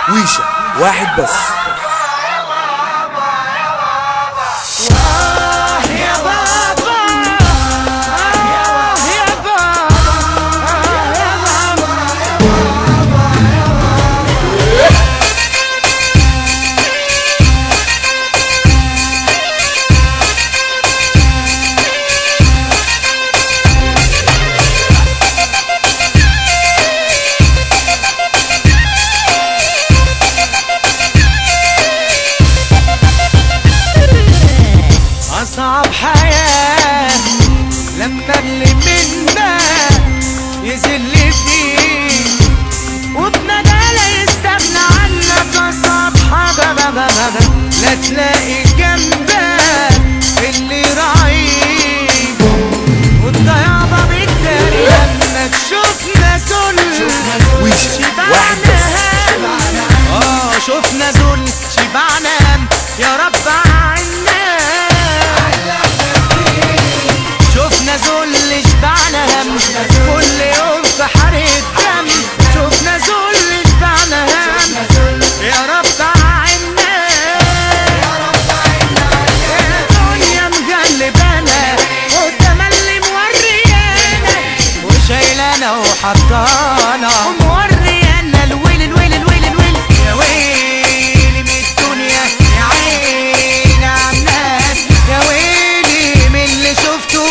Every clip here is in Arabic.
ويشة واحد بس. أصعب حياة لما اللي منا يذل فيه وبندالة يستغنى عنك. أصعب حاجة لا تلاقي جنبك اللي راعيك والضياعة بالتاني لما تشوفنا ذل شبعنا هم. شوفنا ذل شبعنا هم يا رب عنا. شوفنا ذل شبعنا هم كل يوم في حرق دم. شوفنا ذل شبعنا هم يا رب عنا. يا دنيا مقلبانا والتملي موريانا وشايلانا وحطانا وموريانا الويل الويل الويل الويل. يا ويلي من الدنيا يا عيني على الناس. يا ويلي من اللي شفته.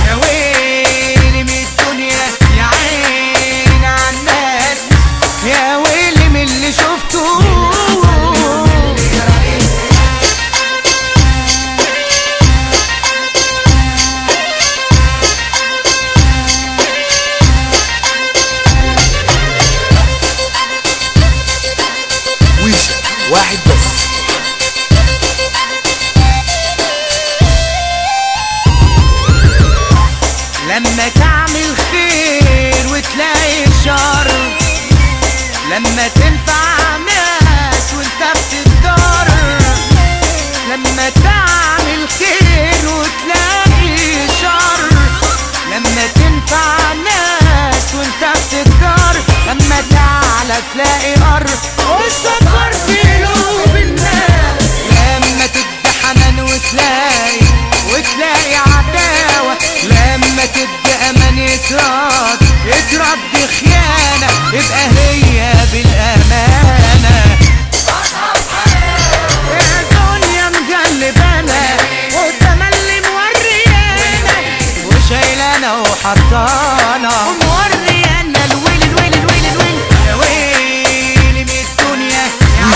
يا ويلي من الدنيا يا عيني على الناس. يا ويلي من اللي شفته. ويشة واحد بس. لما تعمل خير وتلاقي شر. لما تنفع ناس وانت بتتضر. لما تعمل خير وتلاقي شر. لما تنفع ناس وانت بتتضر. لما تعلى تلاقي قر والسكر في قلوب الناس. لما تدي حنان وتلاقي عداوة. لما تدي امان يترد بخيانة. يبقى هي بالامانة. يا دنيا مقلبانا والتملي موريانا وشايلانا وحطانا وموريانا الويل الويل الويل الويل. يا ويلي من الدنيا يا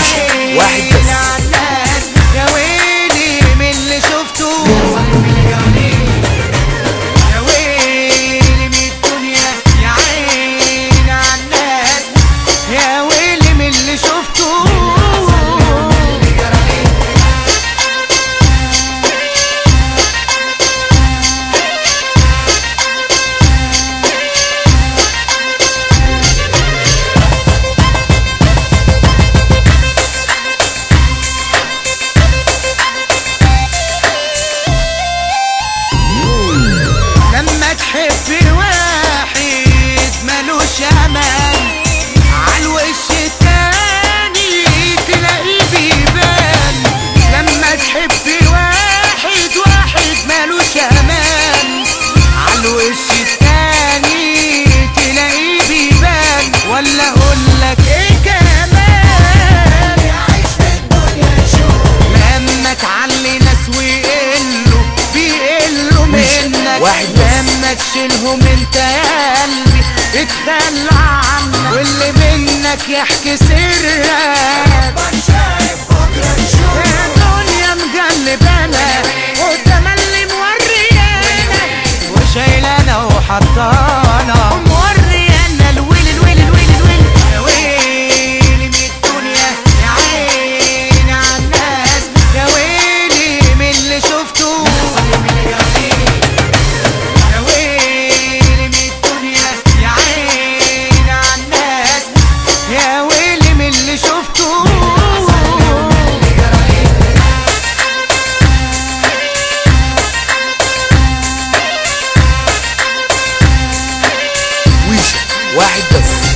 عيني على الناس. يا ويلي من اللي شفته. يا ويلي من الدنيا يا عيني على الناس. يا ويلي من اللي شفته. لما تحب واحد ملوش امان عالوش التاني تلاقيه بيبان. لما تحب واحد ملوش امان عالوش التاني تلاقيه بيبان. ولا اقولك ايه كمان يعيش في الدنيا شوف. لما تعلي ناس بيقلوا منك. لما تشيلهم انت يا قلبي اتخلى عنك. واللي منك يحكي سرك. يا دنيا مقلبانا والتملي موريانا وشايلانا وحطانا وموريانا الويل الويل الويل الويل. يا ويلي من الدنيا يا عيني على الناس. يا ويلي من اللي شفته. يا ويلي من الدنيا يا عيني على الناس. يا ويلي من اللي شفته. ويشة واحد بس.